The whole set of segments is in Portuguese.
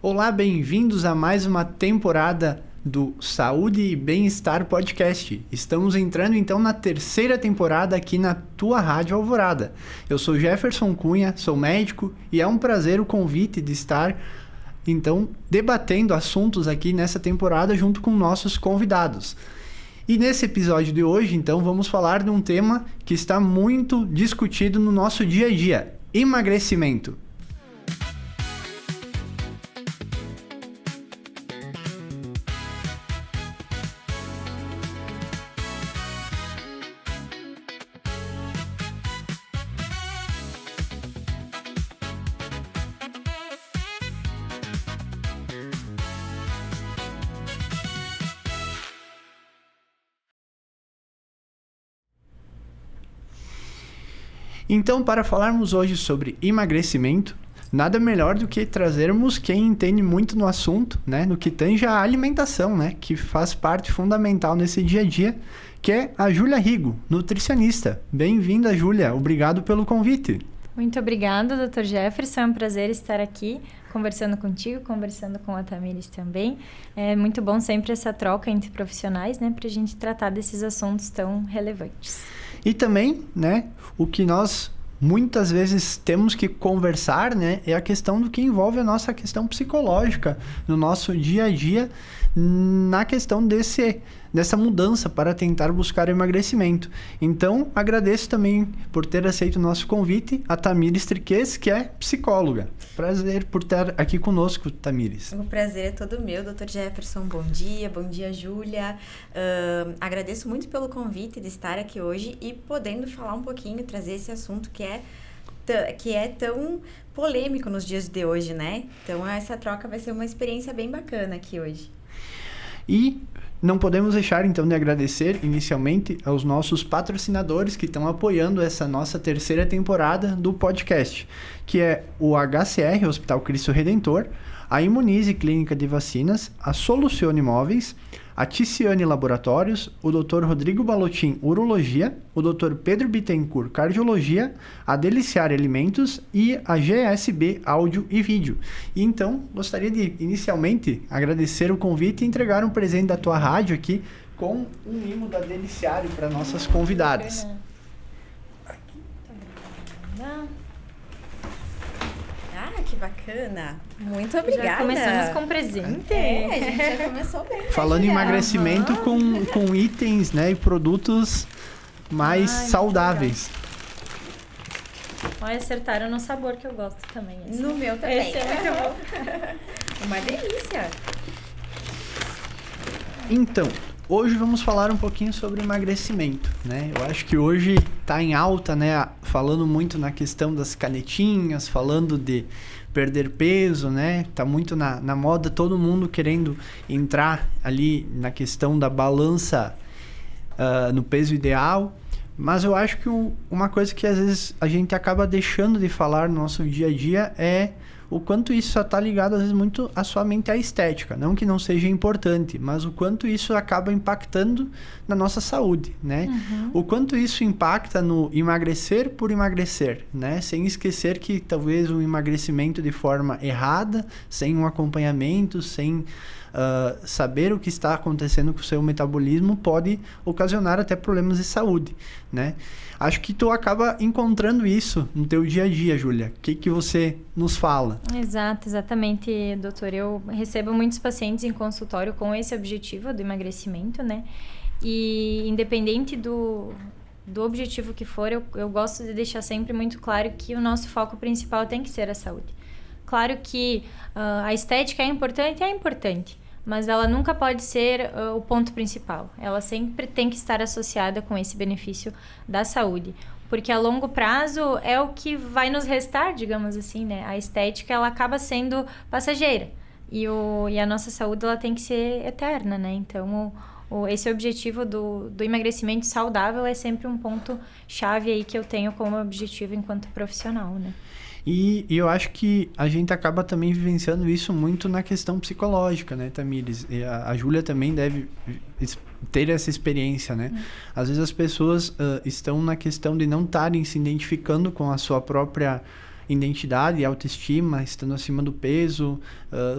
Olá, bem-vindos a mais uma temporada do Saúde e Bem-Estar Podcast. Estamos entrando então na terceira temporada aqui na tua Rádio Alvorada. Eu sou Jefferson Cunha, sou médico e é um prazer o convite de estar então debatendo assuntos aqui nessa temporada junto com nossos convidados. E nesse episódio de hoje, então, vamos falar de um tema que está muito discutido no nosso dia a dia: emagrecimento. Então, para falarmos hoje sobre emagrecimento, nada melhor do que trazermos quem entende muito no assunto, né, no que tange a alimentação, né, que faz parte fundamental nesse dia a dia, que é a Júlia Rigo, nutricionista. Bem-vinda, Júlia. Obrigado pelo convite. Muito obrigada, Dr. Jefferson. É um prazer estar aqui conversando contigo, conversando com a Tamires também. É muito bom sempre essa troca entre profissionais, né, para a gente tratar desses assuntos tão relevantes. E também, né, o que nós muitas vezes temos que conversar, né, é a questão do que envolve a nossa questão psicológica no nosso dia a dia, na questão dessa mudança para tentar buscar emagrecimento. Então, agradeço também por ter aceito o nosso convite, a Tamires Triques, que é psicóloga. Prazer por estar aqui conosco, Tamires. O prazer é todo meu, Dr. Jefferson. Bom dia, Júlia. Agradeço muito pelo convite de estar aqui hoje e podendo falar um pouquinho, trazer esse assunto que é tão polêmico nos dias de hoje, né? Então, essa troca vai ser uma experiência bem bacana aqui hoje. E não podemos deixar, então, de agradecer inicialmente aos nossos patrocinadores que estão apoiando essa nossa terceira temporada do podcast, que é o HCR, Hospital Cristo Redentor, a Imunize Clínica de Vacinas, a Solucione Móveis, a Ticiane Laboratórios, o Dr. Rodrigo Balotin, Urologia, o Dr. Pedro Bittencourt, Cardiologia, a Deliciar Alimentos e a GSB Áudio e Vídeo. E então, gostaria de, inicialmente, agradecer o convite e entregar um presente da tua rádio aqui com um mimo da Deliciar para nossas convidadas. Que bacana. Muito obrigada. Já começamos com presente. A gente já começou bem. Falando em emagrecimento com itens, né, e produtos mais saudáveis. Olha, acertaram no sabor que eu gosto também. No meu também. Esse é muito bom. Uma delícia. Então, hoje vamos falar um pouquinho sobre emagrecimento, né? Eu acho que hoje está em alta, né? Falando muito na questão das canetinhas, falando de perder peso, né? Tá muito na moda, todo mundo querendo entrar ali na questão da balança no peso ideal. Mas eu acho que uma coisa que às vezes a gente acaba deixando de falar no nosso dia a dia é o quanto isso está ligado, às vezes, muito a sua mente à estética. Não que não seja importante, mas o quanto isso acaba impactando na nossa saúde, né? Uhum. O quanto isso impacta no emagrecer por emagrecer, né? Sem esquecer que talvez um emagrecimento de forma errada, sem um acompanhamento, sem saber o que está acontecendo com o seu metabolismo, pode ocasionar até problemas de saúde, né? Acho que tu acaba encontrando isso no teu dia a dia, Júlia. O que você nos fala? Exatamente, doutor. Eu recebo muitos pacientes em consultório com esse objetivo do emagrecimento, né? E independente do objetivo que for, eu gosto de deixar sempre muito claro que o nosso foco principal tem que ser a saúde. Claro que a estética é importante, mas ela nunca pode ser o ponto principal. Ela sempre tem que estar associada com esse benefício da saúde, porque a longo prazo é o que vai nos restar, digamos assim, né? A estética, ela acaba sendo passageira e a nossa saúde, ela tem que ser eterna, né? Então, esse objetivo do emagrecimento saudável é sempre um ponto chave aí que eu tenho como objetivo enquanto profissional, né? E eu acho que a gente acaba também vivenciando isso muito na questão psicológica, né, Tamires? E a Júlia também deve ter essa experiência, né? Às vezes as pessoas estão na questão de não estarem se identificando com a sua própria identidade e autoestima, estando acima do peso,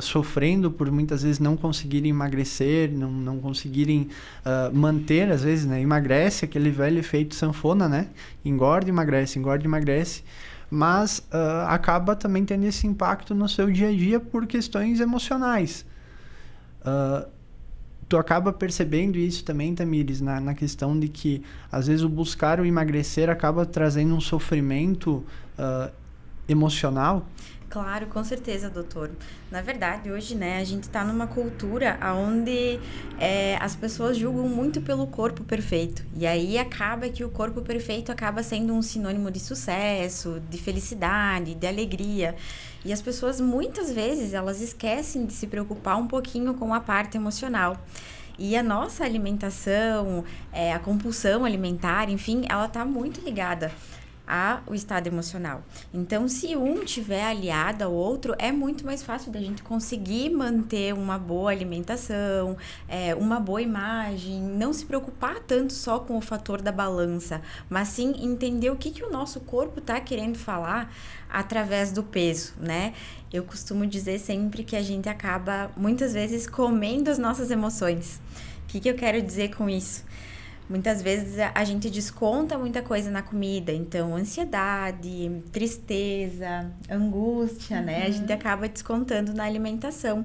sofrendo por muitas vezes não conseguirem emagrecer, não conseguirem manter, às vezes, né? Emagrece, aquele velho efeito sanfona, né? Engorda, emagrece, mas acaba também tendo esse impacto no seu dia a dia por questões emocionais. Tu acaba percebendo isso também, Tamires, na questão de que, às vezes, o buscar o emagrecer acaba trazendo um sofrimento emocional? Claro, com certeza, doutor. Na verdade, hoje, né, a gente está numa cultura onde as pessoas julgam muito pelo corpo perfeito. E aí acaba que o corpo perfeito acaba sendo um sinônimo de sucesso, de felicidade, de alegria. E as pessoas, muitas vezes, elas esquecem de se preocupar um pouquinho com a parte emocional. E a nossa alimentação, a compulsão alimentar, enfim, ela está muito ligada ao estado emocional. Então, se um tiver aliado ao outro, é muito mais fácil da gente conseguir manter uma boa alimentação, uma boa imagem, não se preocupar tanto só com o fator da balança, mas sim entender o que o nosso corpo está querendo falar através do peso, né? Eu costumo dizer sempre que a gente acaba, muitas vezes, comendo as nossas emoções. O que eu quero dizer com isso? Muitas vezes a gente desconta muita coisa na comida, então ansiedade, tristeza, angústia, né? A gente acaba descontando na alimentação.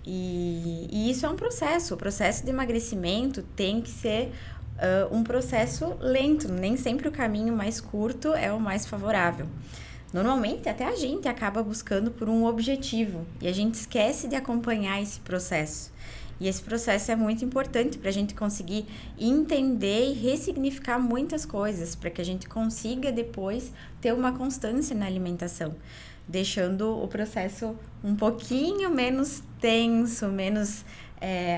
E isso é um processo. O processo de emagrecimento tem que ser um processo lento. Nem sempre o caminho mais curto é o mais favorável. Normalmente, até a gente acaba buscando por um objetivo e a gente esquece de acompanhar esse processo. E esse processo é muito importante para a gente conseguir entender e ressignificar muitas coisas, para que a gente consiga depois ter uma constância na alimentação, deixando o processo um pouquinho menos tenso,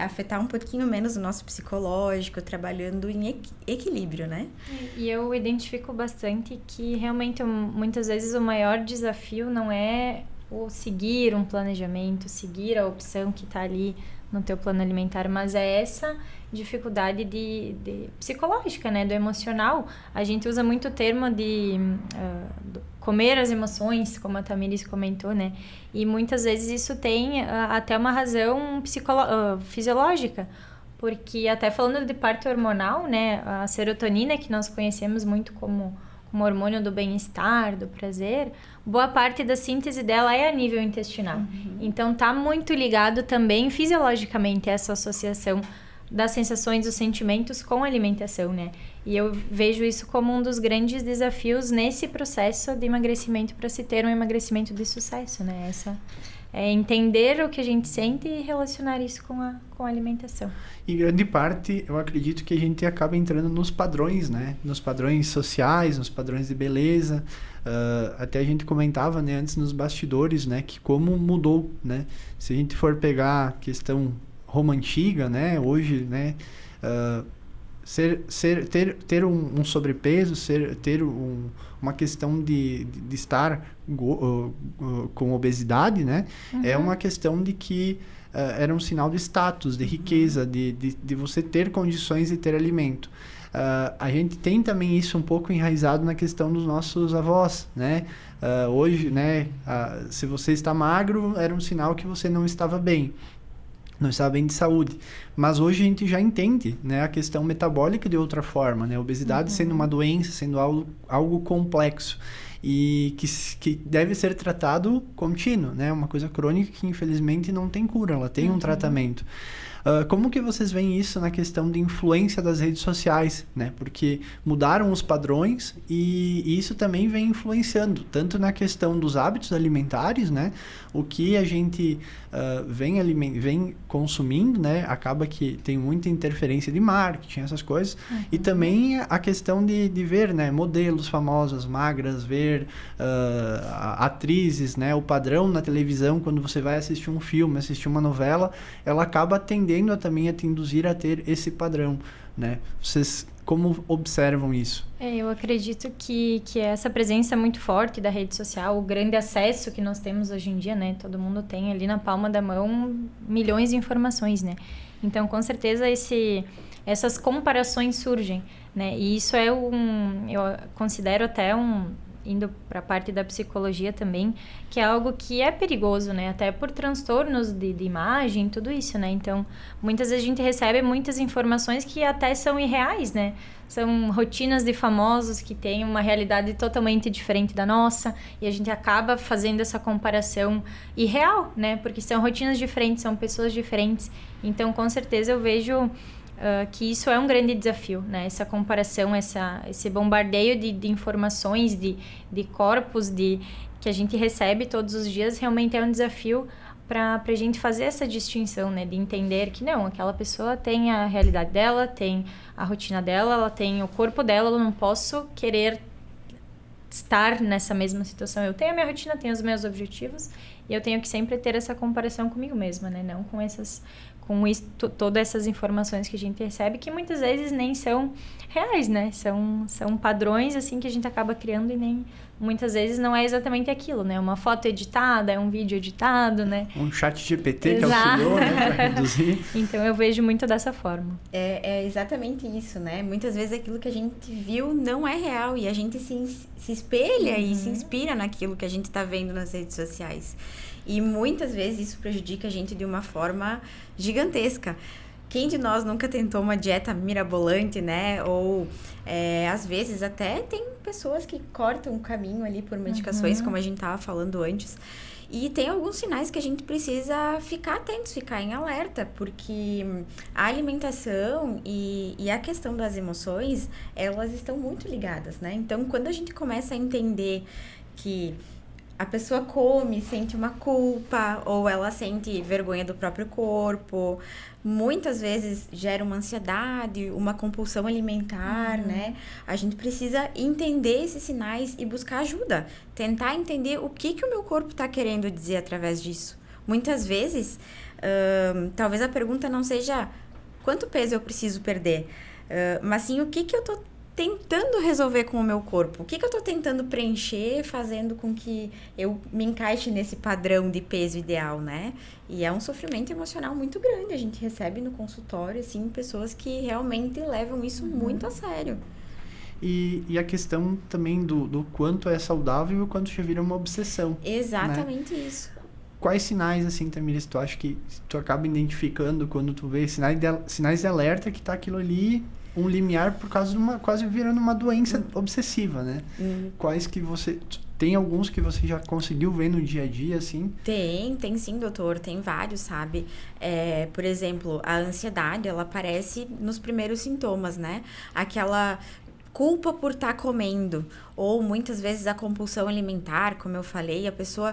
afetar um pouquinho menos o nosso psicológico, trabalhando em equilíbrio, né? E eu identifico bastante que realmente muitas vezes o maior desafio não é o seguir um planejamento, seguir a opção que está ali no teu plano alimentar, mas é essa dificuldade de psicológica, né, do emocional. A gente usa muito o termo de comer as emoções, como a Tamires comentou, né, e muitas vezes isso tem até uma razão fisiológica, porque até falando de parte hormonal, né, a serotonina, que nós conhecemos muito como hormônio do bem-estar, do prazer, boa parte da síntese dela é a nível intestinal. Então, tá muito ligado também fisiologicamente essa associação das sensações, dos sentimentos com a alimentação, né? E eu vejo isso como um dos grandes desafios nesse processo de emagrecimento para se ter um emagrecimento de sucesso, né? Entender o que a gente sente e relacionar isso com a alimentação. Em grande parte, eu acredito que a gente acaba entrando nos padrões, né? Nos padrões sociais, nos padrões de beleza. Até a gente comentava, né, antes nos bastidores, né, que como mudou, né? Se a gente for pegar a questão Roma antiga, né? Hoje, né? Ter um sobrepeso, ter uma questão de estar com obesidade, né? É uma questão de que era um sinal de status, de riqueza, de você ter condições de ter alimento. A gente tem também isso um pouco enraizado na questão dos nossos avós, né? Hoje, né? Se você está magro, era um sinal que você não estava bem. Não estava bem de saúde. Mas hoje a gente já entende, né, a questão metabólica de outra forma, né? A obesidade sendo uma doença, sendo algo complexo e que deve ser tratado contínuo, né? Uma coisa crônica que infelizmente não tem cura, ela tem um tratamento. Como que vocês veem isso na questão de influência das redes sociais, né? Porque mudaram os padrões e isso também vem influenciando, tanto na questão dos hábitos alimentares, né? O que a gente vem consumindo, né? Acaba que tem muita interferência de marketing, essas coisas. E também a questão de ver, né? Modelos famosos, magras, ver atrizes, né? O padrão na televisão, quando você vai assistir um filme, assistir uma novela, ela acaba tendendo também a te induzir a ter esse padrão, né? Vocês como observam isso? Eu acredito que essa presença muito forte da rede social, o grande acesso que nós temos hoje em dia, né? Todo mundo tem ali na palma da mão milhões de informações, né? Então, com certeza, essas comparações surgem, né? E isso eu considero até indo para a parte da psicologia também, que é algo que é perigoso, né? Até por transtornos de imagem, tudo isso, né? Então, muitas vezes a gente recebe muitas informações que até são irreais, né? São rotinas de famosos que têm uma realidade totalmente diferente da nossa, e a gente acaba fazendo essa comparação irreal, né? Porque são rotinas diferentes, são pessoas diferentes. Então, com certeza, eu vejo que isso é um grande desafio, né? Essa comparação, esse bombardeio de informações, de corpos que a gente recebe todos os dias, realmente é um desafio para a gente fazer essa distinção, né? De entender que não, aquela pessoa tem a realidade dela, tem a rotina dela, ela tem o corpo dela, eu não posso querer estar nessa mesma situação. Eu tenho a minha rotina, tenho os meus objetivos, e eu tenho que sempre ter essa comparação comigo mesma, né? Não com todas essas informações que a gente recebe, que muitas vezes nem são reais, né? São padrões, assim, que a gente acaba criando e nem... Muitas vezes não é exatamente aquilo, né? Uma foto editada, é um vídeo editado, né? Um chat GPT que auxiliou, né? Pra reduzir. Então, eu vejo muito dessa forma. É exatamente isso, né? Muitas vezes aquilo que a gente viu não é real e a gente se espelha e se inspira naquilo que a gente tá vendo nas redes sociais. E muitas vezes isso prejudica a gente de uma forma gigantesca. Quem de nós nunca tentou uma dieta mirabolante, né? Ou, às vezes, até tem pessoas que cortam o caminho ali por medicações, como a gente estava falando antes. E tem alguns sinais que a gente precisa ficar atentos, ficar em alerta, porque a alimentação e a questão das emoções, elas estão muito ligadas, né? Então, quando a gente começa a entender que a pessoa come, sente uma culpa, ou ela sente vergonha do próprio corpo, muitas vezes gera uma ansiedade, uma compulsão alimentar, né? A gente precisa entender esses sinais e buscar ajuda. Tentar entender o que o meu corpo está querendo dizer através disso. Muitas vezes, talvez a pergunta não seja quanto peso eu preciso perder, mas sim o que eu tô tentando resolver com o meu corpo. O que eu tô tentando preencher, fazendo com que eu me encaixe nesse padrão de peso ideal, né? E é um sofrimento emocional muito grande. A gente recebe no consultório, assim, pessoas que realmente levam isso muito a sério. E a questão também do quanto é saudável e o quanto já vira uma obsessão. Exatamente, né? Isso. Quais sinais, assim, Tamires, tu acha que tu acaba identificando quando tu vê sinais de alerta que tá aquilo ali, um limiar por causa de quase virando uma doença obsessiva, né? Quais que você... Tem alguns que você já conseguiu ver no dia a dia, assim? Tem sim, doutor. Tem vários, sabe? Por exemplo, a ansiedade, ela aparece nos primeiros sintomas, né? Aquela culpa por estar comendo, ou muitas vezes a compulsão alimentar, como eu falei, a pessoa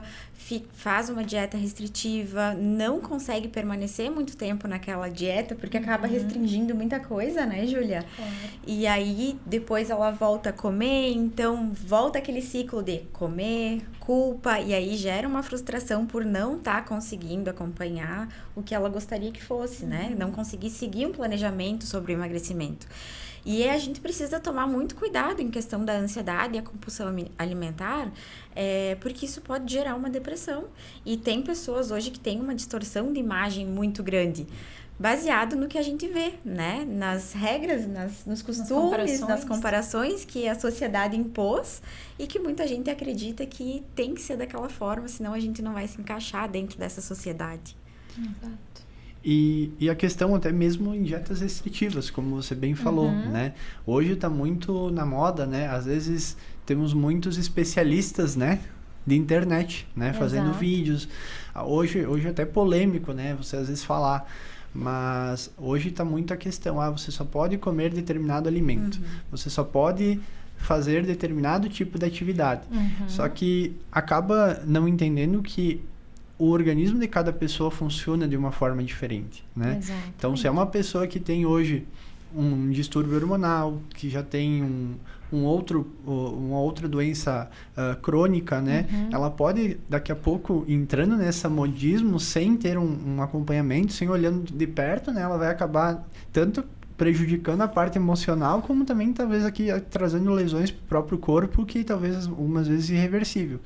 faz uma dieta restritiva, não consegue permanecer muito tempo naquela dieta, porque acaba restringindo muita coisa, né, Júlia? E aí, depois ela volta a comer, então volta aquele ciclo de comer, culpa, e aí gera uma frustração por não estar conseguindo acompanhar o que ela gostaria que fosse, né? Não conseguir seguir um planejamento sobre o emagrecimento. E a gente precisa tomar muito cuidado em questão da ansiedade e a compulsão alimentar, porque isso pode gerar uma depressão. E tem pessoas hoje que têm uma distorção de imagem muito grande, baseado no que a gente vê, né? Nas regras, nos costumes, nas comparações que a sociedade impôs e que muita gente acredita que tem que ser daquela forma, senão a gente não vai se encaixar dentro dessa sociedade. Exato. E a questão até mesmo em dietas restritivas, como você bem falou, né? Hoje está muito na moda, né? Às vezes temos muitos especialistas, né? De internet, né? Fazendo vídeos. Hoje é até polêmico, né? Você às vezes falar. Mas hoje está muito a questão, você só pode comer determinado alimento. Você só pode fazer determinado tipo de atividade. Só que acaba não entendendo que o organismo de cada pessoa funciona de uma forma diferente, né? Exatamente. Então, se é uma pessoa que tem hoje um distúrbio hormonal, que já tem uma outra doença crônica, né? Ela pode, daqui a pouco, entrando nesse modismo, sem ter um acompanhamento, sem olhando de perto, né? Ela vai acabar tanto prejudicando a parte emocional, como também talvez aqui trazendo lesões para o próprio corpo, que talvez algumas vezes irreversível.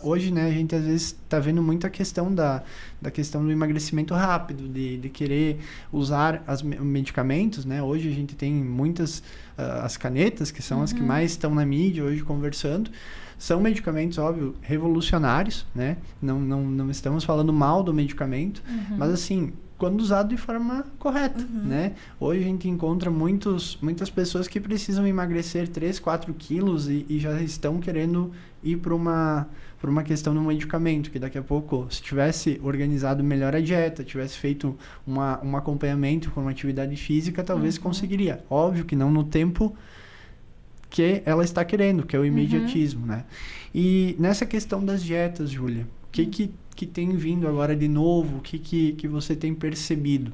Hoje, né, a gente às vezes está vendo muito a questão da questão do emagrecimento rápido, de querer usar os medicamentos, né? Hoje a gente tem muitas, as canetas, que são as que mais estão na mídia hoje conversando, são medicamentos, óbvio, revolucionários, né? Não estamos falando mal do medicamento, mas assim, quando usado de forma correta, né? Hoje a gente encontra muitas pessoas que precisam emagrecer 3, 4 quilos e já estão querendo ir por uma questão do medicamento, que daqui a pouco, se tivesse organizado melhor a dieta, tivesse feito um acompanhamento com uma atividade física, talvez conseguiria. Óbvio que não no tempo que ela está querendo, que é o imediatismo, né? E nessa questão das dietas, Júlia, o que tem vindo agora de novo? O que você tem percebido?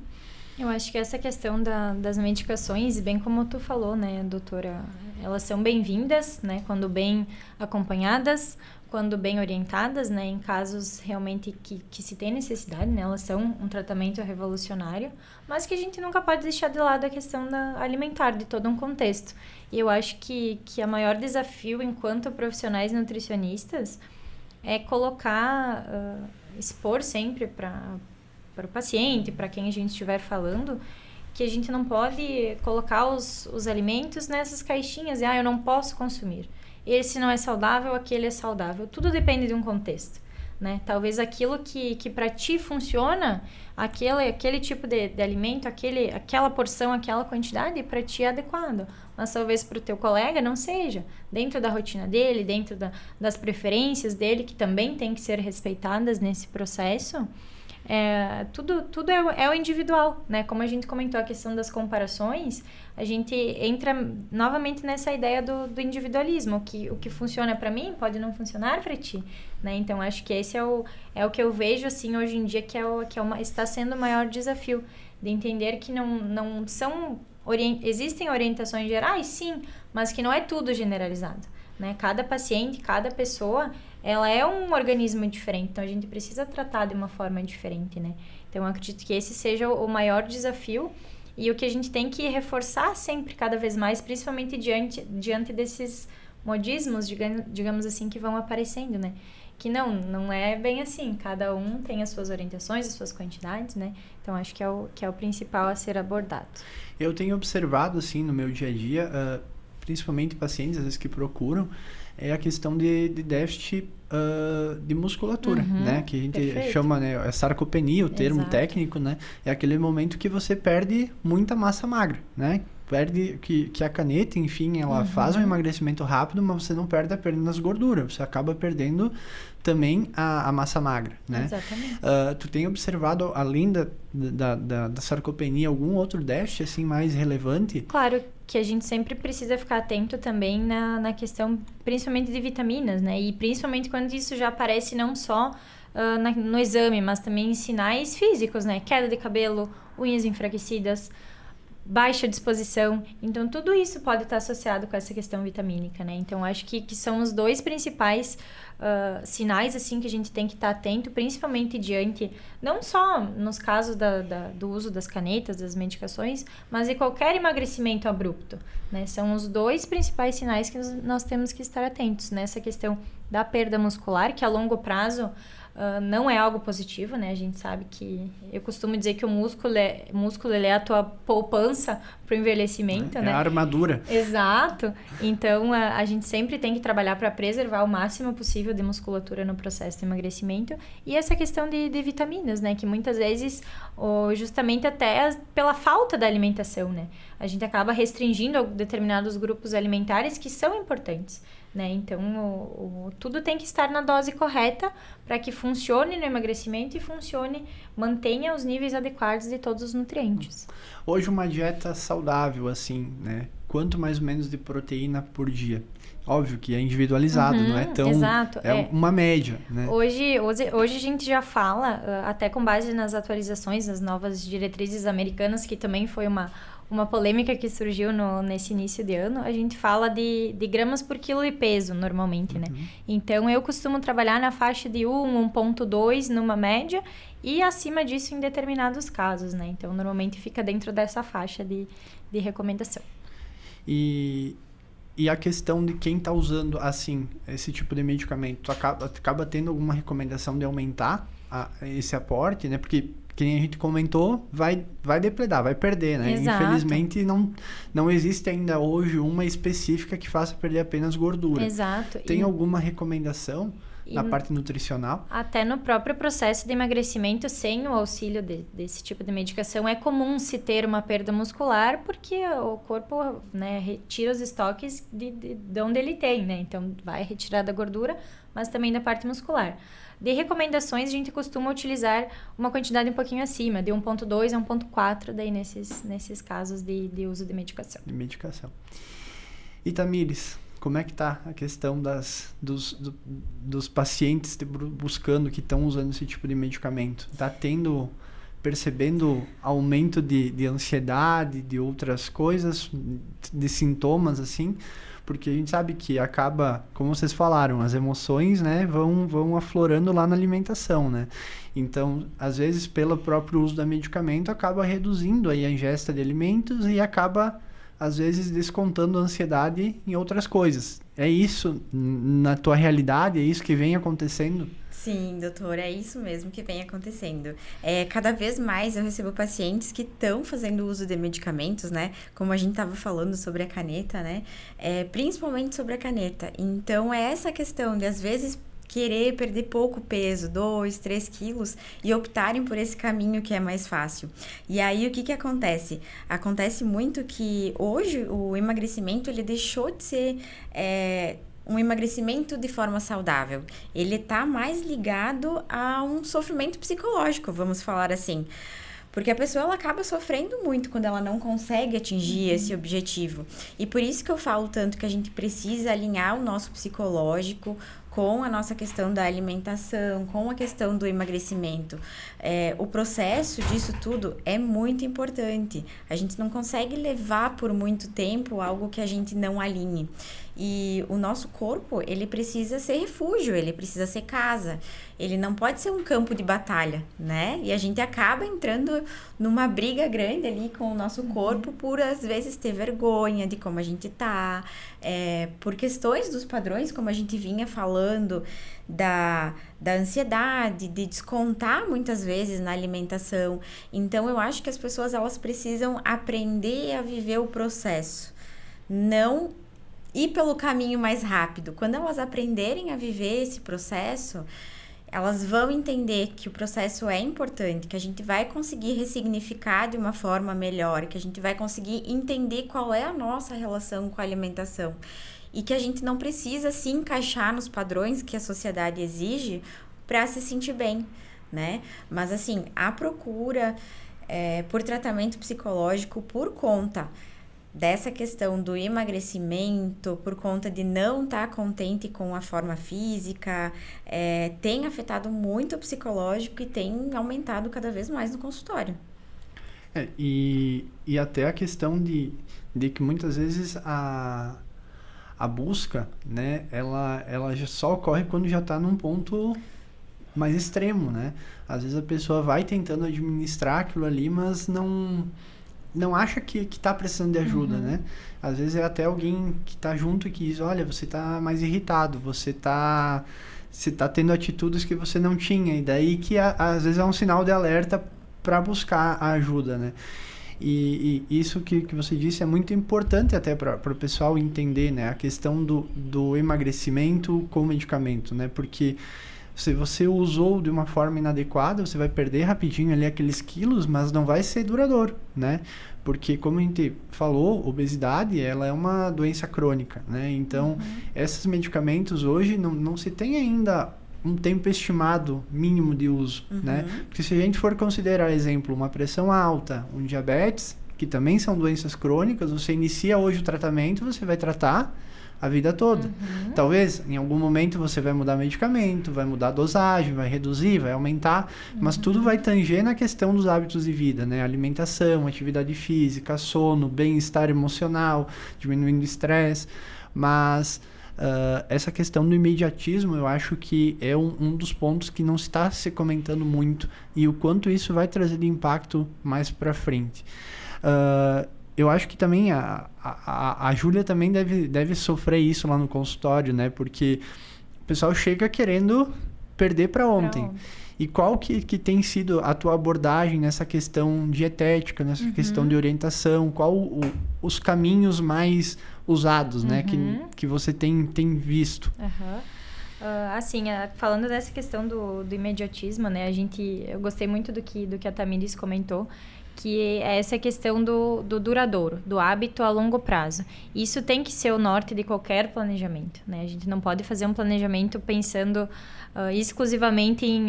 Eu acho que essa questão das medicações, bem como tu falou, né, doutora, elas são bem-vindas, né, quando bem acompanhadas, quando bem orientadas, né, em casos realmente que se tem necessidade, né, elas são um tratamento revolucionário, mas que a gente nunca pode deixar de lado a questão alimentar, de todo um contexto. E eu acho que o maior desafio enquanto profissionais nutricionistas é colocar, expor sempre para o paciente, para quem a gente estiver falando, que a gente não pode colocar os alimentos nessas caixinhas e, eu não posso consumir. Esse não é saudável, aquele é saudável. Tudo depende de um contexto, né? Talvez aquilo que para ti funciona, aquele tipo de alimento, aquela porção, aquela quantidade, para ti é adequado. Mas talvez para o teu colega não seja. Dentro da rotina dele, dentro das preferências dele, que também tem que ser respeitadas nesse processo, tudo é o individual, né? Como a gente comentou a questão das comparações, a gente entra novamente nessa ideia do individualismo, que o que funciona para mim pode não funcionar para ti, né? Então acho que esse é o que eu vejo assim hoje em dia que está sendo o maior desafio, de entender que não são existem orientações gerais, sim, mas que não é tudo generalizado, né? Cada paciente, cada pessoa, ela é um organismo diferente, então a gente precisa tratar de uma forma diferente, né? Então eu acredito que esse seja o maior desafio e o que a gente tem que reforçar sempre, cada vez mais, principalmente diante desses modismos, digamos assim, que vão aparecendo, né? Que não é bem assim, cada um tem as suas orientações, as suas quantidades, né? Então acho que é o principal a ser abordado. Eu tenho observado, assim, no meu dia a dia, principalmente pacientes, às vezes, que procuram, é a questão de déficit de musculatura, né? Que a gente chama, né, sarcopenia, o termo técnico, né? É aquele momento que você perde muita massa magra, né? Perde que a caneta, enfim, ela faz um emagrecimento rápido, mas você não perde apenas gordura, você acaba perdendo também a massa magra, né? Exatamente. Tu tem observado, além da sarcopenia, algum outro déficit, assim, mais relevante? Claro que a gente sempre precisa ficar atento também na questão, principalmente de vitaminas, né? E principalmente quando isso já aparece não só no exame, mas também em sinais físicos, né? Queda de cabelo, unhas enfraquecidas, baixa disposição. Então, tudo isso pode estar associado com essa questão vitamínica, né? Então, acho que são os dois principais sinais, assim, que a gente tem que estar atento, principalmente diante, não só nos casos do uso das canetas, das medicações, mas de qualquer emagrecimento abrupto, né? São os dois principais sinais que nós temos que estar atentos nessa questão da perda muscular, que a longo prazo não é algo positivo, né? A gente sabe que... Eu costumo dizer que o músculo ele é a tua poupança para o envelhecimento, né? É a armadura. Exato. Então, a gente sempre tem que trabalhar para preservar o máximo possível de musculatura no processo de emagrecimento. E essa questão de vitaminas, né? Que muitas vezes, justamente até pela falta da alimentação, né? A gente acaba restringindo determinados grupos alimentares que são importantes, né? Então, tudo tem que estar na dose correta para que funcione no emagrecimento e mantenha os níveis adequados de todos os nutrientes. Hoje, uma dieta saudável, assim, né? Quanto mais ou menos de proteína por dia? Óbvio que é individualizado, não é tão... Exato. É uma média, né? Hoje a gente já fala, até com base nas atualizações, nas novas diretrizes americanas, que também foi uma uma polêmica que surgiu nesse início de ano, a gente fala de gramas por quilo de peso, normalmente, né? Então, eu costumo trabalhar na faixa de 1,2 numa média e acima disso em determinados casos, né? Então, normalmente fica dentro dessa faixa de recomendação. E a questão de quem está usando, assim, esse tipo de medicamento, acaba tendo alguma recomendação de aumentar esse aporte, né? Porque, que nem a gente comentou, vai depredar, vai perder, né? Exato. Infelizmente, não existe ainda hoje uma específica que faça perder apenas gordura. Exato. Tem alguma recomendação na parte nutricional? Até no próprio processo de emagrecimento, sem o auxílio desse tipo de medicação, é comum se ter uma perda muscular, porque o corpo, né, retira os estoques de onde ele tem, né? Então, vai retirar da gordura, mas também da parte muscular. De recomendações, a gente costuma utilizar uma quantidade um pouquinho acima, de 1,2 a 1,4, daí nesses casos de uso de medicação. E Tamires, como é que tá a questão dos pacientes buscando, que estão usando esse tipo de medicamento? Tá percebendo aumento de ansiedade, de outras coisas, de sintomas, assim? Porque a gente sabe que acaba, como vocês falaram, as emoções, né, vão aflorando lá na alimentação, né? Então, às vezes, pelo próprio uso do medicamento, acaba reduzindo aí a ingesta de alimentos e acaba, às vezes, descontando a ansiedade em outras coisas. É isso na tua realidade? É isso que vem acontecendo? Sim, doutor, é isso mesmo que vem acontecendo. Cada vez mais eu recebo pacientes que estão fazendo uso de medicamentos, né? Como a gente estava falando sobre a caneta, né? Principalmente sobre a caneta. Então, é essa questão de, às vezes, querer perder pouco peso, 2, 3 quilos, e optarem por esse caminho que é mais fácil. E aí, o que acontece? Acontece muito que hoje o emagrecimento, ele deixou de ser um emagrecimento de forma saudável. Ele está mais ligado a um sofrimento psicológico, vamos falar assim. Porque a pessoa, ela acaba sofrendo muito quando ela não consegue atingir esse objetivo. E por isso que eu falo tanto que a gente precisa alinhar o nosso psicológico com a nossa questão da alimentação, com a questão do emagrecimento. O processo disso tudo é muito importante. A gente não consegue levar por muito tempo algo que a gente não alinhe. E o nosso corpo, ele precisa ser refúgio, ele precisa ser casa. Ele não pode ser um campo de batalha, né? E a gente acaba entrando numa briga grande ali com o nosso corpo por, às vezes, ter vergonha de como a gente tá. Por questões dos padrões, como a gente vinha falando, da ansiedade, de descontar muitas vezes na alimentação. Então, eu acho que as pessoas, elas precisam aprender a viver o processo. Não ir pelo caminho mais rápido. Quando elas aprenderem a viver esse processo, elas vão entender que o processo é importante, que a gente vai conseguir ressignificar de uma forma melhor, que a gente vai conseguir entender qual é a nossa relação com a alimentação e que a gente não precisa se encaixar nos padrões que a sociedade exige para se sentir bem, né? Mas assim, a procura por tratamento psicológico por conta dessa questão do emagrecimento, por conta de não estar contente com a forma física, tem afetado muito o psicológico e tem aumentado cada vez mais no consultório. E até a questão de que muitas vezes a busca, né, ela já só ocorre quando já está num ponto mais extremo, né? Às vezes a pessoa vai tentando administrar aquilo ali, mas não acha que tá precisando de ajuda, né? Às vezes é até alguém que tá junto e que diz, olha, você tá mais irritado, você tá tendo atitudes que você não tinha, e daí que às vezes é um sinal de alerta para buscar a ajuda, né? E isso que você disse é muito importante até para o pessoal entender, né? A questão do emagrecimento com medicamento, né? Porque se você usou de uma forma inadequada, você vai perder rapidinho ali aqueles quilos, mas não vai ser duradouro, né? Porque, como a gente falou, obesidade, ela é uma doença crônica, né? Então, esses medicamentos hoje não se tem ainda um tempo estimado mínimo de uso, né? Porque se a gente for considerar, exemplo, uma pressão alta, um diabetes, que também são doenças crônicas, você inicia hoje o tratamento, você vai tratar, a vida toda. Talvez em algum momento você vai mudar medicamento, vai mudar a dosagem, vai reduzir, vai aumentar, mas tudo vai tanger na questão dos hábitos de vida, né? Alimentação, atividade física, sono, bem-estar emocional, diminuindo o estresse, mas essa questão do imediatismo eu acho que é um dos pontos que não está se comentando muito e o quanto isso vai trazer de impacto mais para frente. Eu acho que também a Júlia também deve sofrer isso lá no consultório, né? Porque o pessoal chega querendo perder para ontem. E qual que tem sido a tua abordagem nessa questão dietética, nessa questão de orientação? Qual os caminhos mais usados, né? Que você tem visto? Assim, falando dessa questão do imediatismo, né? Eu gostei muito do que a Tamiris comentou, que é essa questão do duradouro, do hábito a longo prazo. Isso tem que ser o norte de qualquer planejamento, né? A gente não pode fazer um planejamento pensando exclusivamente em,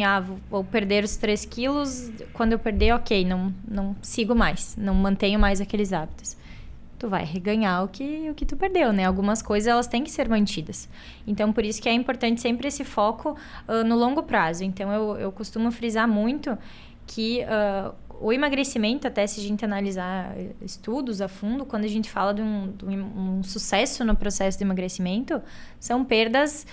vou perder os 3 quilos, quando eu perder, ok, não sigo mais, não mantenho mais aqueles hábitos. Tu vai reganhar o que tu perdeu, né? Algumas coisas, elas têm que ser mantidas. Então, por isso que é importante sempre esse foco no longo prazo. Então, eu costumo frisar muito que o emagrecimento, até se a gente analisar estudos a fundo, quando a gente fala de um sucesso no processo de emagrecimento, são perdas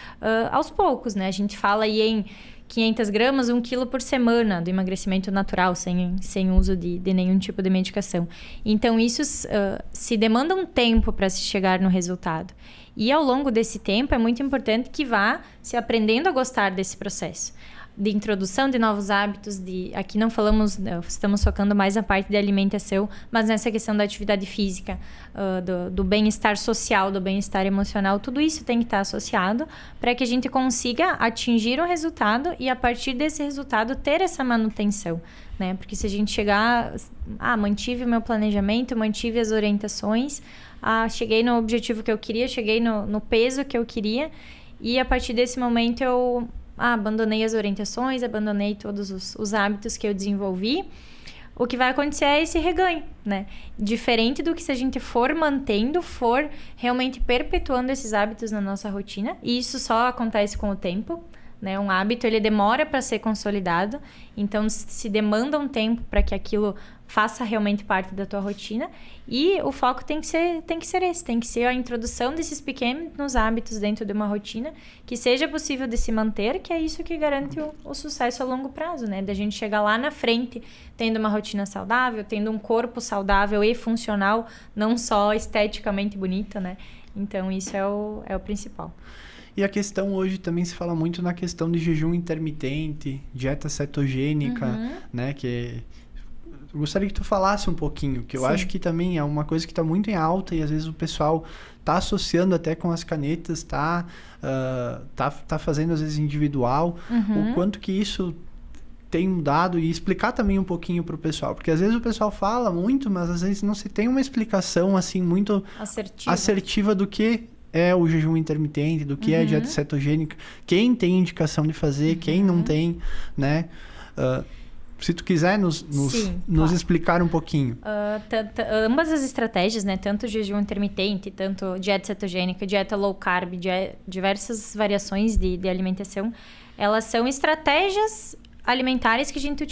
aos poucos, né? A gente fala aí em 500 gramas, 1 quilo por semana do emagrecimento natural, sem uso de nenhum tipo de medicação. Então, isso se demanda um tempo para se chegar no resultado. E ao longo desse tempo, é muito importante que vá se aprendendo a gostar desse processo. De introdução de novos hábitos, aqui não falamos, estamos focando mais na parte de alimentação, mas nessa questão da atividade física, do bem-estar social, do bem-estar emocional, tudo isso tem que estar associado para que a gente consiga atingir um resultado e a partir desse resultado ter essa manutenção, né? Porque se a gente chegar, mantive o meu planejamento, mantive as orientações, cheguei no objetivo que eu queria, cheguei no peso que eu queria e a partir desse momento eu abandonei as orientações, abandonei todos os hábitos que eu desenvolvi, o que vai acontecer é esse reganho, né? Diferente do que se a gente for mantendo, for realmente perpetuando esses hábitos na nossa rotina, e isso só acontece com o tempo, né? Um hábito, ele demora para ser consolidado, então se demanda um tempo para que aquilo faça realmente parte da tua rotina, e o foco tem que ser esse, tem que ser a introdução desses pequenos hábitos dentro de uma rotina, que seja possível de se manter, que é isso que garante o sucesso a longo prazo, né? Da gente chegar lá na frente, tendo uma rotina saudável, tendo um corpo saudável e funcional, não só esteticamente bonito, né? Então, isso é o principal. E a questão hoje também se fala muito na questão de jejum intermitente, dieta cetogênica, né? Eu gostaria que tu falasse um pouquinho, que eu acho que também é uma coisa que está muito em alta e às vezes o pessoal está associando até com as canetas, tá fazendo às vezes individual, o quanto que isso tem mudado e explicar também um pouquinho para o pessoal, porque às vezes o pessoal fala muito, mas às vezes não se tem uma explicação assim muito assertiva do que é o jejum intermitente, do que é a dieta cetogênica, quem tem indicação de fazer, quem não tem, né? Se tu quiser nos explicar um pouquinho. Ambas as estratégias, né? Tanto o jejum intermitente, tanto dieta cetogênica, dieta low carb, diversas variações de alimentação, elas são estratégias alimentares que a gente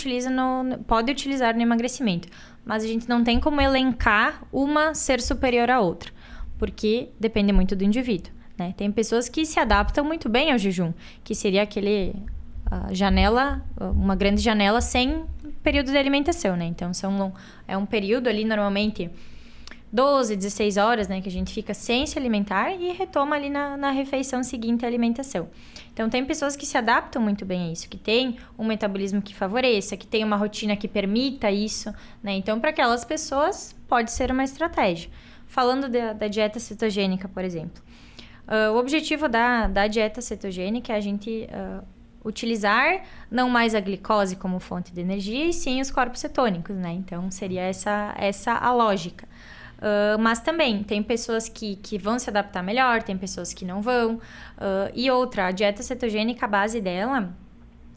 pode utilizar no emagrecimento. Mas a gente não tem como elencar uma ser superior à outra, porque depende muito do indivíduo, né? Tem pessoas que se adaptam muito bem ao jejum, que seria uma grande janela sem período de alimentação, né? Então, é um período ali, normalmente, 12, 16 horas, né? Que a gente fica sem se alimentar e retoma ali na refeição seguinte a alimentação. Então, tem pessoas que se adaptam muito bem a isso, que tem um metabolismo que favoreça, que tem uma rotina que permita isso, né? Então, para aquelas pessoas, pode ser uma estratégia. Falando da dieta cetogênica, por exemplo. O objetivo da dieta cetogênica é a gente utilizar não mais a glicose como fonte de energia, e sim os corpos cetônicos, né? Então, seria essa a lógica. Mas também, tem pessoas que vão se adaptar melhor, tem pessoas que não vão. E outra, a dieta cetogênica, a base dela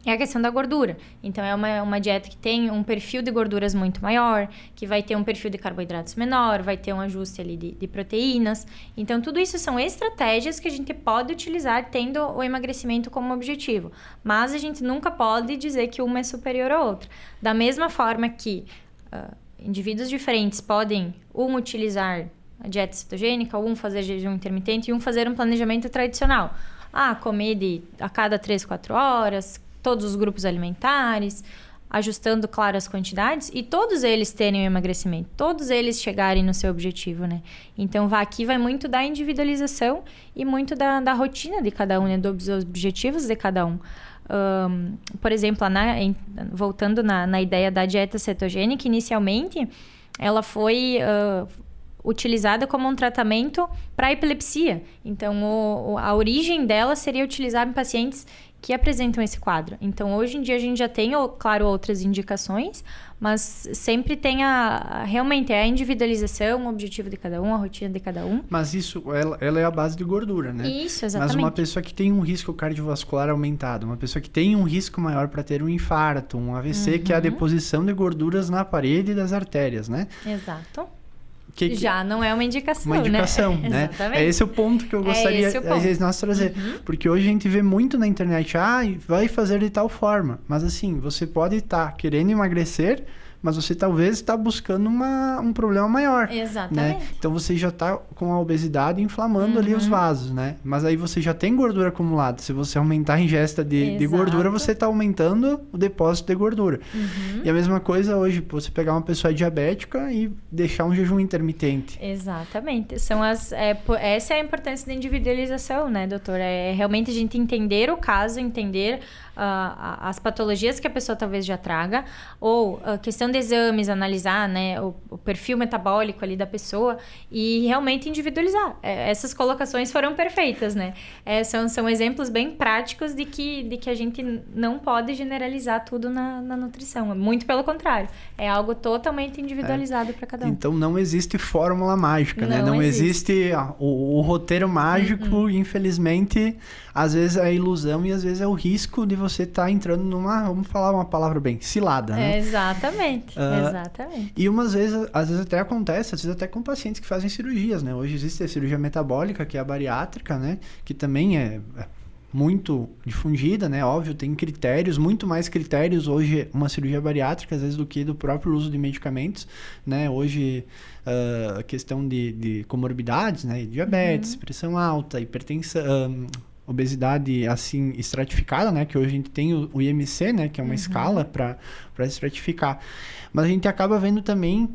é a questão da gordura. Então, é uma dieta que tem um perfil de gorduras muito maior, que vai ter um perfil de carboidratos menor, vai ter um ajuste ali de proteínas. Então, tudo isso são estratégias que a gente pode utilizar tendo o emagrecimento como objetivo. Mas a gente nunca pode dizer que uma é superior à outra. Da mesma forma que indivíduos diferentes podem utilizar a dieta cetogênica, fazer jejum intermitente e fazer um planejamento tradicional. Comer a cada 3, 4 horas, todos os grupos alimentares, ajustando, claro, as quantidades, e todos eles terem o emagrecimento, todos eles chegarem no seu objetivo, né? Então, aqui vai muito da individualização e muito da rotina de cada um, né? Dos objetivos de cada um. Por exemplo, voltando na ideia da dieta cetogênica, inicialmente, ela foi utilizada como um tratamento para epilepsia. Então, a origem dela seria utilizada em pacientes que apresentam esse quadro. Então, hoje em dia, a gente já tem, claro, outras indicações, mas sempre tem realmente a individualização, o objetivo de cada um, a rotina de cada um. Mas isso, ela é a base de gordura, né? Isso, exatamente. Mas uma pessoa que tem um risco cardiovascular aumentado, uma pessoa que tem um risco maior para ter um infarto, um AVC, que é a deposição de gorduras na parede das artérias, né? Exato. Já não é uma indicação, né? Uma indicação, né? Exatamente. Esse é o ponto que eu gostaria de nós trazer. Porque hoje a gente vê muito na internet, vai fazer de tal forma. Mas assim, você pode estar querendo emagrecer, mas você talvez está buscando um problema maior. Exatamente. Né? Então você já está com a obesidade inflamando ali os vasos, né? Mas aí você já tem gordura acumulada. Se você aumentar a ingesta de gordura, você está aumentando o depósito de gordura. E a mesma coisa hoje, você pegar uma pessoa diabética e deixar um jejum intermitente. Exatamente. Essa é a importância da individualização, né, doutor? É realmente a gente entender o caso, entender as patologias que a pessoa talvez já traga, ou a questão de exames, analisar, né, o perfil metabólico ali da pessoa e realmente individualizar. Essas colocações foram perfeitas, né? São exemplos bem práticos de que a gente não pode generalizar tudo na nutrição. Muito pelo contrário. É algo totalmente individualizado para cada um. Então não existe fórmula mágica, né? Não existe o roteiro mágico, infelizmente, às vezes é ilusão e às vezes é o risco de você estar entrando vamos falar uma palavra bem, cilada, né? Exatamente, exatamente. E às vezes até acontece, às vezes até com pacientes que fazem cirurgias, né? Hoje existe a cirurgia metabólica, que é a bariátrica, né? Que também é muito difundida, né? Óbvio, tem critérios, muito mais critérios hoje, uma cirurgia bariátrica, às vezes, do que do próprio uso de medicamentos, né? Hoje, a questão de comorbidades, né? Diabetes, pressão alta, hipertensão, obesidade, assim, estratificada, né? Que hoje a gente tem o IMC, né? Que é uma escala para estratificar. Mas a gente acaba vendo também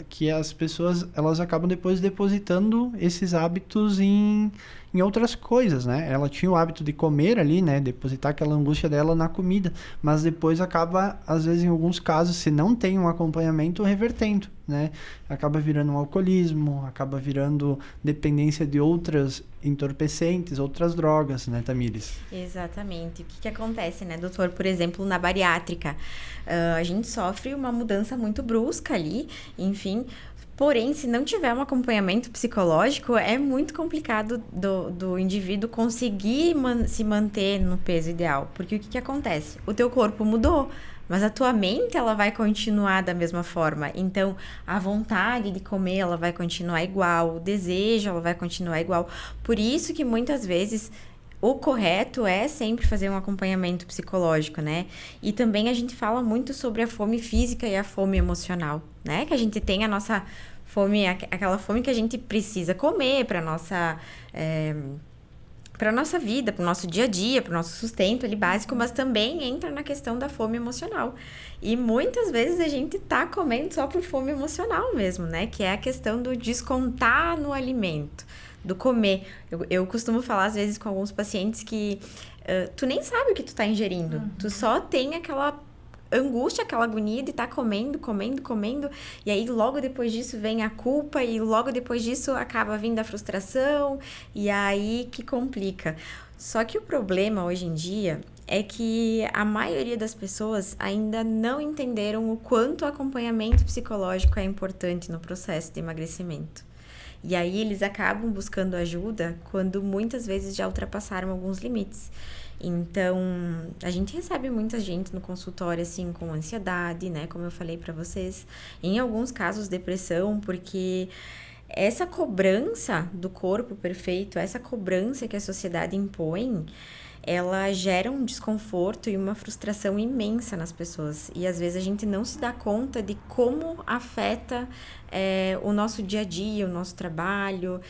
que as pessoas, elas acabam depois depositando esses hábitos em outras coisas, né? Ela tinha o hábito de comer ali, né? Depositar aquela angústia dela na comida. Mas depois acaba, às vezes, em alguns casos, se não tem um acompanhamento, revertendo, né? Acaba virando um alcoolismo, acaba virando dependência de outras entorpecentes, outras drogas, né, Tamires? Exatamente. O que acontece, né, doutor? Por exemplo, na bariátrica, a gente sofre uma mudança muito brusca ali, enfim. Porém, se não tiver um acompanhamento psicológico, é muito complicado do indivíduo conseguir se manter no peso ideal. Porque o que acontece? O teu corpo mudou, mas a tua mente, ela vai continuar da mesma forma. Então, a vontade de comer, ela vai continuar igual. O desejo, ela vai continuar igual. Por isso que, muitas vezes, o correto é sempre fazer um acompanhamento psicológico, né? E também a gente fala muito sobre a fome física e a fome emocional, né? Que a gente tem a nossa fome, aquela fome que a gente precisa comer para nossa vida, para o nosso dia a dia, para o nosso sustento ali básico, mas também entra na questão da fome emocional. E muitas vezes a gente tá comendo só por fome emocional mesmo, né? Que é a questão do descontar no alimento, do comer. Eu costumo falar às vezes com alguns pacientes que tu nem sabe o que tu tá ingerindo, tu só tem aquela angústia, aquela agonia de estar comendo, e aí logo depois disso vem a culpa, e logo depois disso acaba vindo a frustração, e aí que complica. Só que o problema hoje em dia é que a maioria das pessoas ainda não entenderam o quanto o acompanhamento psicológico é importante no processo de emagrecimento. E aí eles acabam buscando ajuda quando muitas vezes já ultrapassaram alguns limites. Então, a gente recebe muita gente no consultório, assim, com ansiedade, né? Como eu falei pra vocês. Em alguns casos, depressão, porque essa cobrança do corpo perfeito, essa cobrança que a sociedade impõe, ela gera um desconforto e uma frustração imensa nas pessoas. E às vezes a gente não se dá conta de como afeta o nosso dia a dia, o nosso trabalho,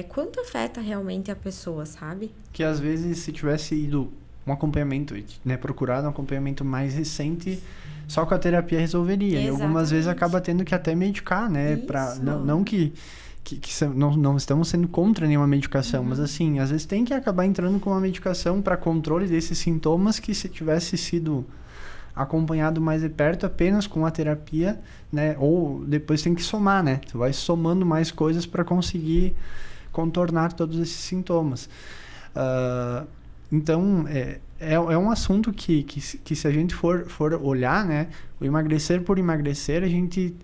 quanto afeta realmente a pessoa, sabe? Que às vezes, se tivesse ido um acompanhamento, né, procurado um acompanhamento mais recente, só com a terapia resolveria. Exatamente. E algumas vezes acaba tendo que até medicar, né? Não que não estamos sendo contra nenhuma medicação, mas assim, às vezes tem que acabar entrando com uma medicação para controle desses sintomas que, se tivesse sido acompanhado mais de perto apenas com a terapia, né? Ou depois tem que somar, né? Tu vai somando mais coisas para conseguir contornar todos esses sintomas. Então, é um assunto que se a gente for olhar, né? O emagrecer por emagrecer, a gente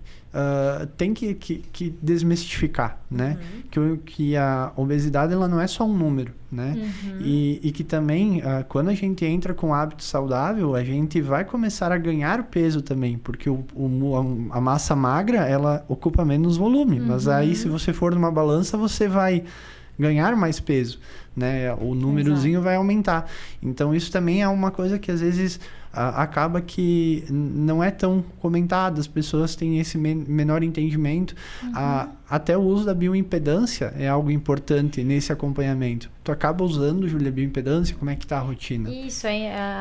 tem que desmistificar, né? Que a obesidade, ela não é só um número, né? E que também, quando a gente entra com hábito saudável, a gente vai começar a ganhar peso também, porque a massa magra, ela ocupa menos volume. Mas aí, se você for numa balança, você vai ganhar mais peso, né? O númerozinho vai aumentar. Então, isso também é uma coisa que às vezes acaba que não é tão comentado. As pessoas têm esse menor entendimento. Até o uso da bioimpedância é algo importante nesse acompanhamento. Tu acaba usando, Júlia, bioimpedância? Como é que tá a rotina? Isso,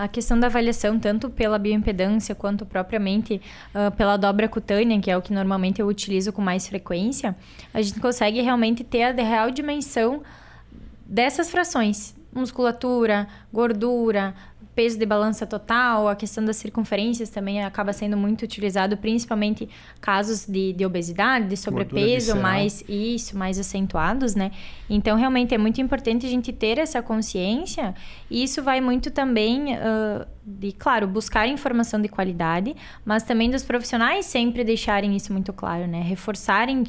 a questão da avaliação, tanto pela bioimpedância quanto propriamente pela dobra cutânea, que é o que normalmente eu utilizo com mais frequência, a gente consegue realmente ter a real dimensão dessas frações. Musculatura, gordura, peso de balança total, a questão das circunferências também acaba sendo muito utilizado, principalmente casos de obesidade, de sobrepeso, mais acentuados, né? Então, realmente é muito importante a gente ter essa consciência, e isso vai muito também de, claro, buscar informação de qualidade, mas também dos profissionais sempre deixarem isso muito claro, né? Reforçarem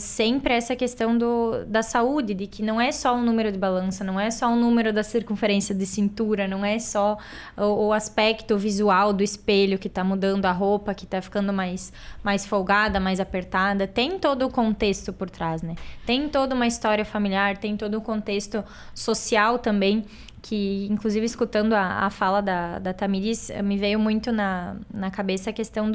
sempre essa questão da saúde, de que não é só um número de balança, não é só um número da circunferência de cintura, não é só o aspecto visual do espelho que está mudando a roupa, que está ficando mais folgada, mais apertada. Tem todo o contexto por trás, né? Tem toda uma história familiar, tem todo o contexto social também, que, inclusive, escutando a fala da Tamiris, me veio muito na cabeça a questão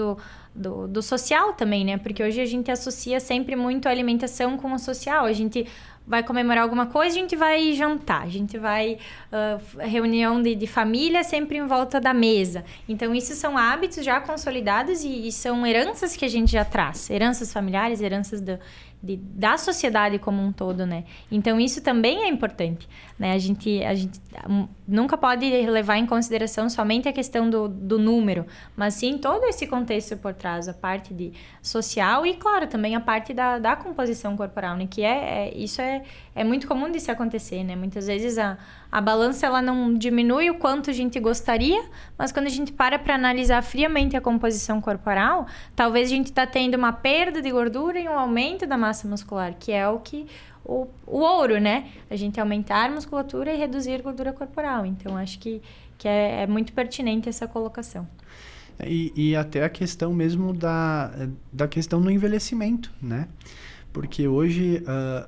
do social também, né? Porque hoje a gente associa sempre muito a alimentação com o social. A gente vai comemorar alguma coisa, a gente vai jantar, a gente vai reunião de família sempre em volta da mesa. Então, isso são hábitos já consolidados e são heranças que a gente já traz. Heranças familiares, heranças da sociedade como um todo, né? Então, isso também é importante, né? A gente nunca pode levar em consideração somente a questão do número, mas sim todo esse contexto por trás, a parte social e, claro, também a parte da composição corporal, né? Que isso é muito comum de se acontecer, né? Muitas vezes a balança, ela não diminui o quanto a gente gostaria, mas quando a gente para analisar friamente a composição corporal, talvez a gente está tendo uma perda de gordura e um aumento da massa muscular, que é o ouro, né? A gente aumentar a musculatura e reduzir a gordura corporal. Então, acho que é muito pertinente essa colocação. E até a questão mesmo da questão do envelhecimento, né? Porque hoje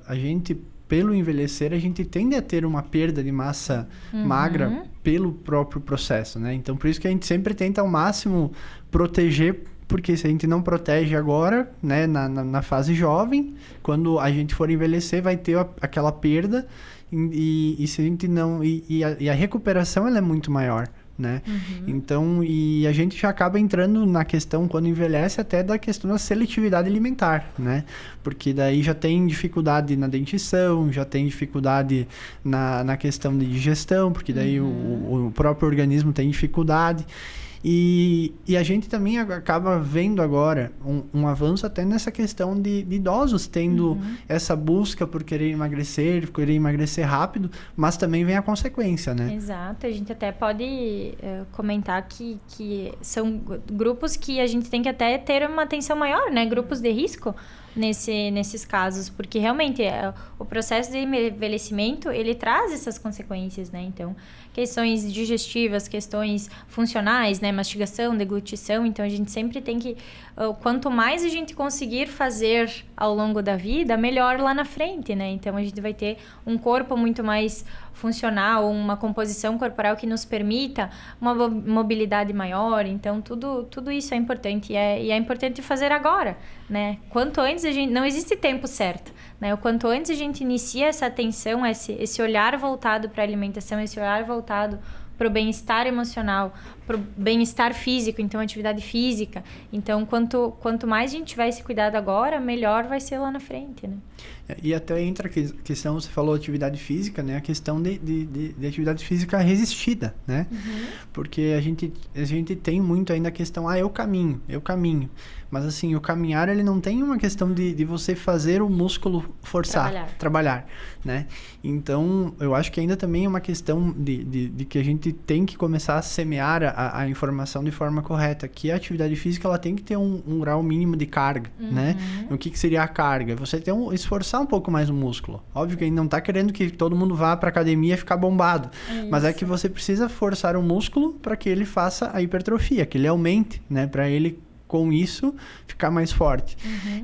a gente, pelo envelhecer, a gente tende a ter uma perda de massa magra pelo próprio processo, né? Então, por isso que a gente sempre tenta ao máximo proteger, porque se a gente não protege agora, né, na fase jovem, quando a gente for envelhecer, vai ter aquela perda, e se a gente não... E a recuperação, ela é muito maior, né? Então, e a gente já acaba entrando na questão, quando envelhece, até da questão da seletividade alimentar, né? Porque daí já tem dificuldade na dentição, já tem dificuldade na questão de digestão, porque daí o próprio organismo tem dificuldade. E a gente também acaba vendo agora um avanço até nessa questão de idosos tendo essa busca por querer emagrecer rápido, mas também vem a consequência, né? Exato, a gente até pode comentar que são grupos que a gente tem que até ter uma atenção maior, né? Grupos de risco, nesses casos, porque realmente o processo de envelhecimento, ele traz essas consequências, né? Então, questões digestivas, questões funcionais, né? Mastigação, deglutição, então a gente sempre tem que, quanto mais a gente conseguir fazer ao longo da vida, melhor lá na frente, né? Então, a gente vai ter um corpo muito mais funcional, uma composição corporal que nos permita uma mobilidade maior. Então, tudo isso é importante. E é importante fazer agora, né? Quanto antes a gente... Não existe tempo certo, né? O quanto antes a gente inicia essa atenção, esse olhar voltado para a alimentação, esse olhar voltado para o bem-estar emocional, para o bem-estar físico, então atividade física. Então, quanto mais a gente tiver esse cuidado agora, melhor vai ser lá na frente, né? E até entra a questão, você falou atividade física, né? A questão de atividade física resistida, né? Uhum. Porque a gente tem muito ainda a questão, eu caminho. Mas assim, o caminhar, ele não tem uma questão de você fazer o músculo forçar, trabalhar, né? Então, eu acho que ainda também é uma questão de que a gente tem que começar a semear a informação de forma correta, que a atividade física, ela tem que ter um grau mínimo de carga, né? O que seria a carga? Você esforçar um pouco mais o músculo. Óbvio que a gente não tá querendo que todo mundo vá pra academia e ficar bombado, mas é que você precisa forçar o músculo para que ele faça a hipertrofia, que ele aumente, né? Para ele, com isso, ficar mais forte.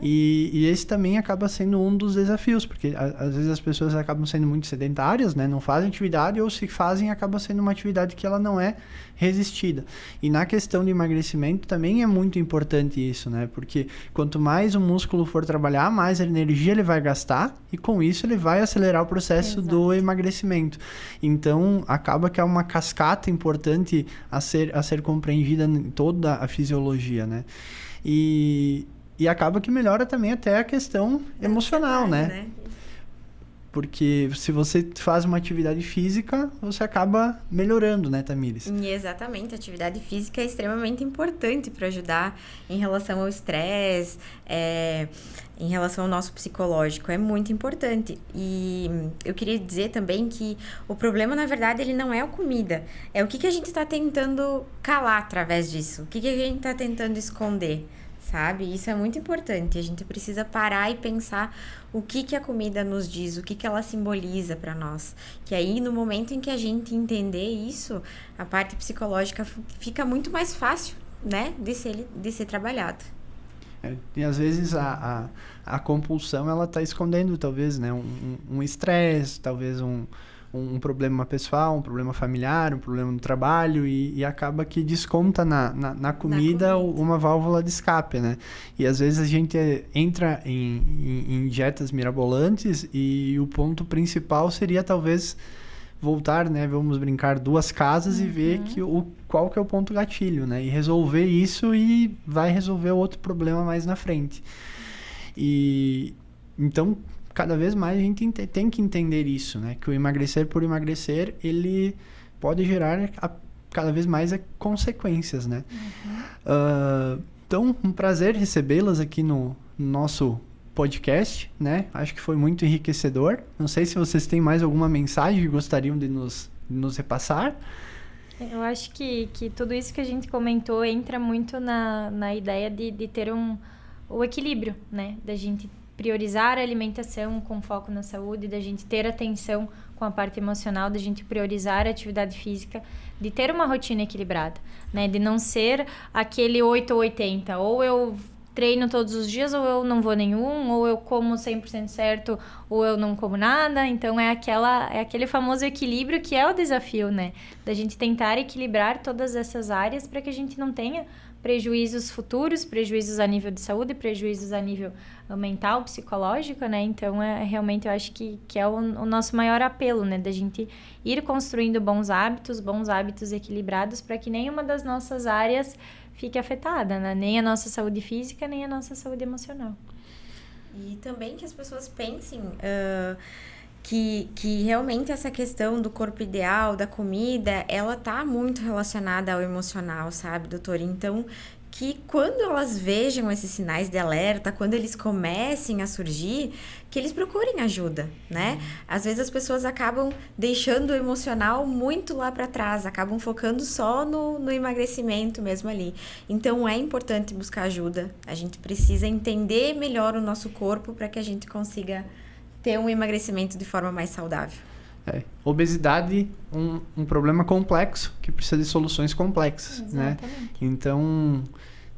E esse também acaba sendo um dos desafios, porque às vezes as pessoas acabam sendo muito sedentárias, né? Não fazem atividade, ou se fazem, acaba sendo uma atividade que ela não é resistida. E na questão de emagrecimento também é muito importante isso, né? Porque quanto mais o músculo for trabalhar, mais energia ele vai gastar, e com isso ele vai acelerar o processo do emagrecimento. Então, acaba que é uma cascata importante a ser compreendida em toda a fisiologia, né? E acaba que melhora também até a questão emocional, né? Porque se você faz uma atividade física, você acaba melhorando, né, Tamires? Exatamente, a atividade física é extremamente importante para ajudar em relação ao estresse, em relação ao nosso psicológico, é muito importante. E eu queria dizer também que o problema, na verdade, ele não é a comida, é o que a gente está tentando calar através disso, o que a gente está tentando esconder, sabe? Isso é muito importante, a gente precisa parar e pensar o que a comida nos diz, o que ela simboliza para nós. Que aí, no momento em que a gente entender isso, a parte psicológica fica muito mais fácil, né, de ser trabalhada. E às vezes a compulsão, ela tá escondendo, talvez, né, um estresse, talvez um problema pessoal, um problema familiar, um problema no trabalho, e acaba que desconta na comida uma válvula de escape, né? E às vezes a gente entra em dietas mirabolantes, e o ponto principal seria talvez voltar, né? Vamos brincar 2 casas e ver qual que é o ponto gatilho, né? E resolver isso, e vai resolver outro problema mais na frente. E então, cada vez mais a gente tem que entender isso, né? Que o emagrecer por emagrecer, ele pode gerar cada vez mais consequências, né? Então, um prazer recebê-las aqui no nosso podcast, né? Acho que foi muito enriquecedor. Não sei se vocês têm mais alguma mensagem que gostariam de nos repassar. Eu acho que tudo isso que a gente comentou entra muito na ideia de ter o equilíbrio, né? Da gente priorizar a alimentação com foco na saúde, da gente ter atenção com a parte emocional, da gente priorizar a atividade física, de ter uma rotina equilibrada, né? De não ser aquele 8 ou 80, ou eu treino todos os dias, ou eu não vou nenhum, ou eu como 100% certo, ou eu não como nada. Então, é aquele famoso equilíbrio que é o desafio, né? Da gente tentar equilibrar todas essas áreas para que a gente não tenha prejuízos futuros, prejuízos a nível de saúde, prejuízos a nível mental, psicológico, né? Então, realmente, eu acho que é o nosso maior apelo, né? Da gente ir construindo bons hábitos equilibrados, para que nenhuma das nossas áreas fique afetada, né? Nem a nossa saúde física, nem a nossa saúde emocional. E também que as pessoas pensem que realmente essa questão do corpo ideal, da comida, ela tá muito relacionada ao emocional, sabe, doutora? Então, que quando elas vejam esses sinais de alerta, quando eles comecem a surgir, que eles procurem ajuda, né? Às vezes as pessoas acabam deixando o emocional muito lá para trás, acabam focando só no emagrecimento mesmo ali. Então é importante buscar ajuda, a gente precisa entender melhor o nosso corpo para que a gente consiga ter um emagrecimento de forma mais saudável. Obesidade, um problema complexo que precisa de soluções complexas, né? Então,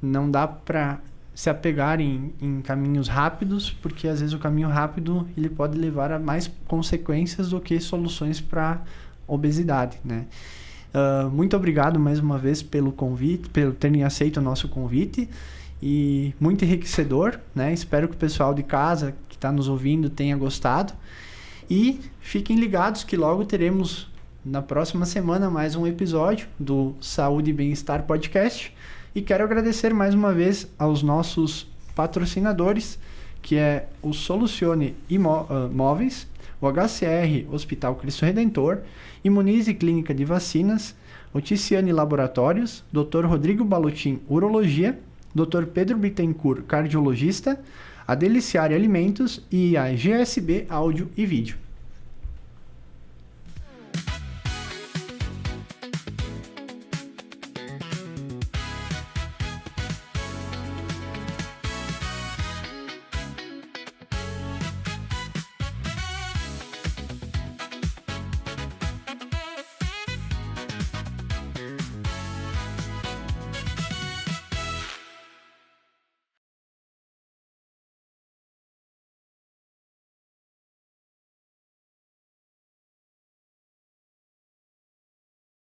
não dá para se apegar em caminhos rápidos, porque às vezes o caminho rápido ele pode levar a mais consequências do que soluções para obesidade, né? Muito obrigado mais uma vez pelo convite, pelo terem aceito o nosso convite, e muito enriquecedor, né? Espero que o pessoal de casa que está nos ouvindo tenha gostado. E fiquem ligados que logo teremos na próxima semana mais um episódio do Saúde e Bem-Estar Podcast. E quero agradecer mais uma vez aos nossos patrocinadores, que é o Solucione Móveis, o HCR Hospital Cristo Redentor, Imunize Clínica de Vacinas, o Ticiane Laboratórios, Dr. Rodrigo Balotin Urologia, Dr. Pedro Bittencourt Cardiologista, a Deliciare Alimentos e a GSB Áudio e Vídeo.